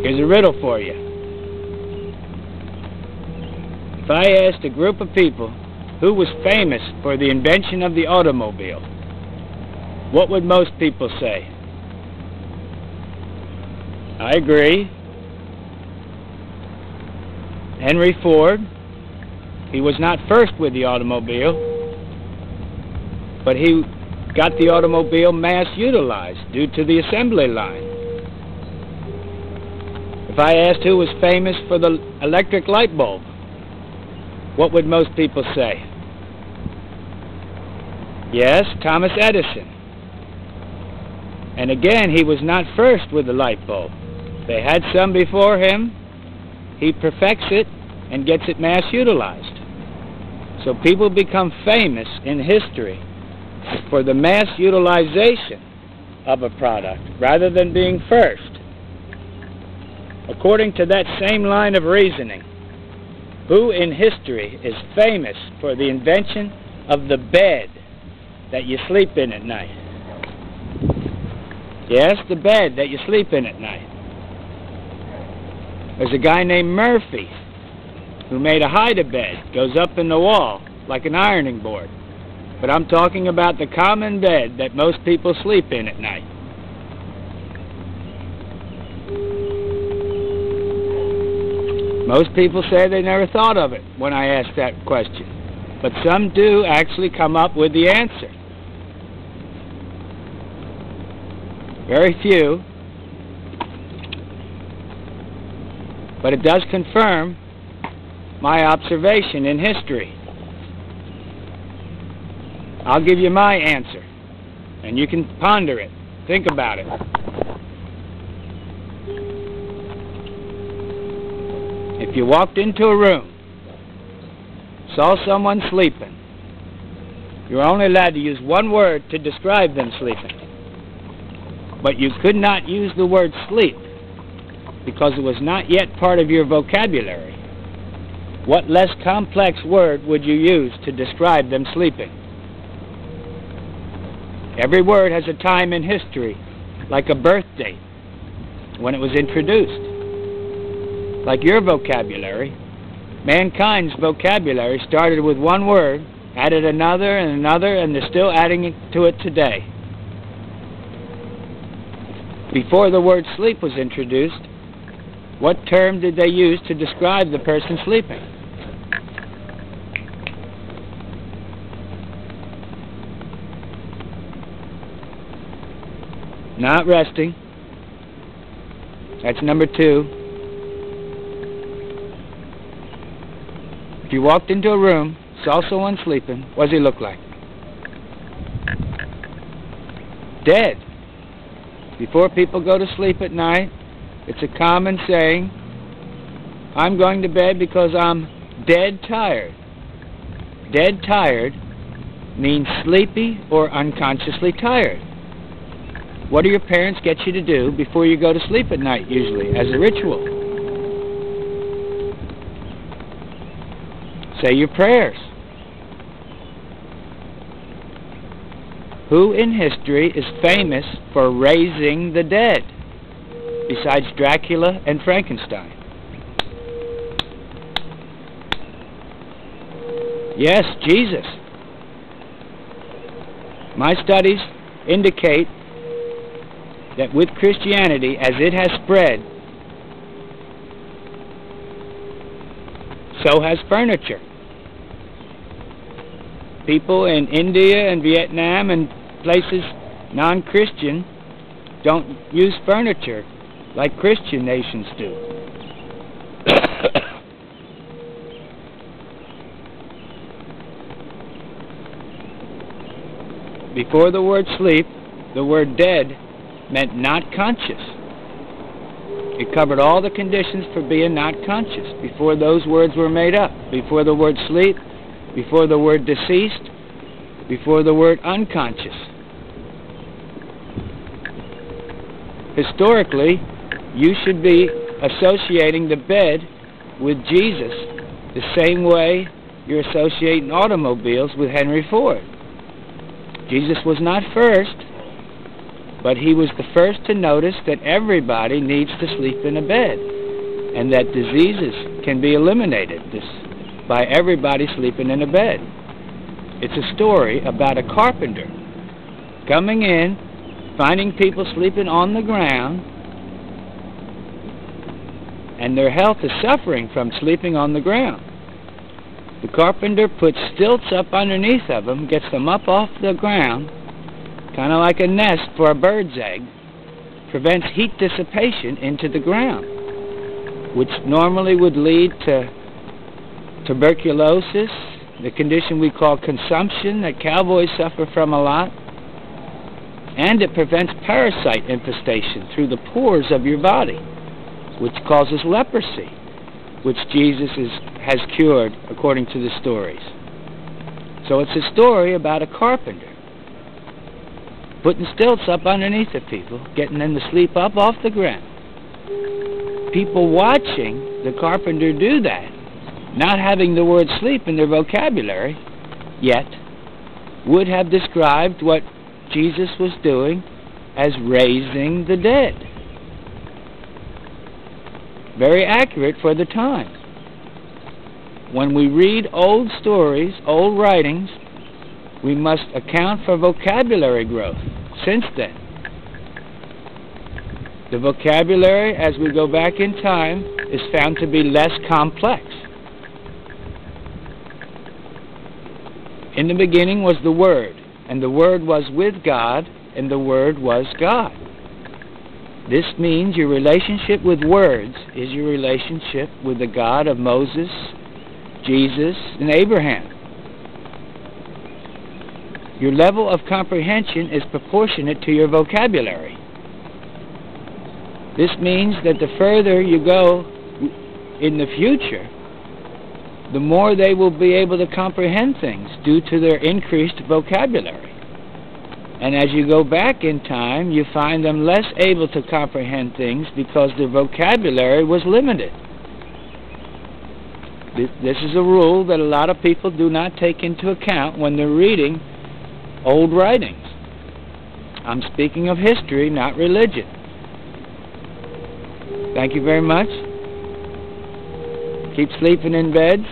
Here's a riddle for you. If I asked a group of people who was famous for the invention of the automobile, what would most people say? I agree. Henry Ford. He was not first with the automobile, but he got the automobile mass utilized due to the assembly line. If I asked who was famous for the electric light bulb, what would most people say? Yes, Thomas Edison. And again, he was not first with the light bulb. They had some before him. He perfects it and gets it mass utilized. So people become famous in history for the mass utilization of a product rather than being first. According to that same line of reasoning, who in history is famous for the invention of the bed that you sleep in at night? Yes, the bed that you sleep in at night. There's a guy named Murphy who made a hide-a-bed, goes up in the wall like an ironing board. But I'm talking about the common bed that most people sleep in at night. Most people say they never thought of it when I ask that question. But some do actually come up with the answer. Very few. But it does confirm my observation in history. I'll give you my answer, and you can ponder it. Think about it. If you walked into a room, saw someone sleeping, you're only allowed to use one word to describe them sleeping. But you could not use the word sleep because it was not yet part of your vocabulary. What less complex word would you use to describe them sleeping? Every word has a time in history, like a birth date, when it was introduced. Like your vocabulary, mankind's vocabulary started with one word, added another and another, and they're still adding to it today. Before the word sleep was introduced, what term did they use to describe the person sleeping? Not resting. That's number 2. If you walked into a room, saw someone sleeping, what does he look like? Dead. Before people go to sleep at night, it's a common saying, I'm going to bed because I'm dead tired. Dead tired means sleepy or unconsciously tired. What do your parents get you to do before you go to sleep at night, usually, as a ritual? Say your prayers. Who in history is famous for raising the dead, besides Dracula and Frankenstein? Yes, Jesus. My studies indicate that with Christianity, as it has spread, so has furniture. People in India and Vietnam and places non-Christian don't use furniture like Christian nations do. Before the word sleep, the word dead meant not conscious. It covered all the conditions for being not conscious before those words were made up. Before the word sleep, before the word deceased, before the word unconscious. Historically, you should be associating the bed with Jesus the same way you're associating automobiles with Henry Ford. Jesus was not first, But he was the first to notice that everybody needs to sleep in a bed, and that diseases can be eliminated by everybody sleeping in a bed. It's a story about a carpenter coming in, finding people sleeping on the ground, and their health is suffering from sleeping on the ground. The carpenter puts stilts up underneath of them, gets them up off the ground, kind of like a nest for a bird's egg, prevents heat dissipation into the ground, which normally would lead to tuberculosis, the condition we call consumption that cowboys suffer from a lot, and it prevents parasite infestation through the pores of your body, which causes leprosy, which Jesus has cured according to the stories. So it's a story about a carpenter putting stilts up underneath the people, getting them to sleep up off the ground. People watching the carpenter do that, not having the word sleep in their vocabulary yet, would have described what Jesus was doing as raising the dead. Very accurate for the time. When we read old stories, old writings, we must account for vocabulary growth since then. The vocabulary, as we go back in time, is found to be less complex. In the beginning was the Word, and the Word was with God, and the Word was God. This means your relationship with words is your relationship with the God of Moses, Jesus, and Abraham. Your level of comprehension is proportionate to your vocabulary. This means that the further you go in the future, the more they will be able to comprehend things due to their increased vocabulary. And as you go back in time, you find them less able to comprehend things because their vocabulary was limited. This is a rule that a lot of people do not take into account when they're reading old writings. I'm speaking of history, not religion. Thank you very much. Keep sleeping in beds.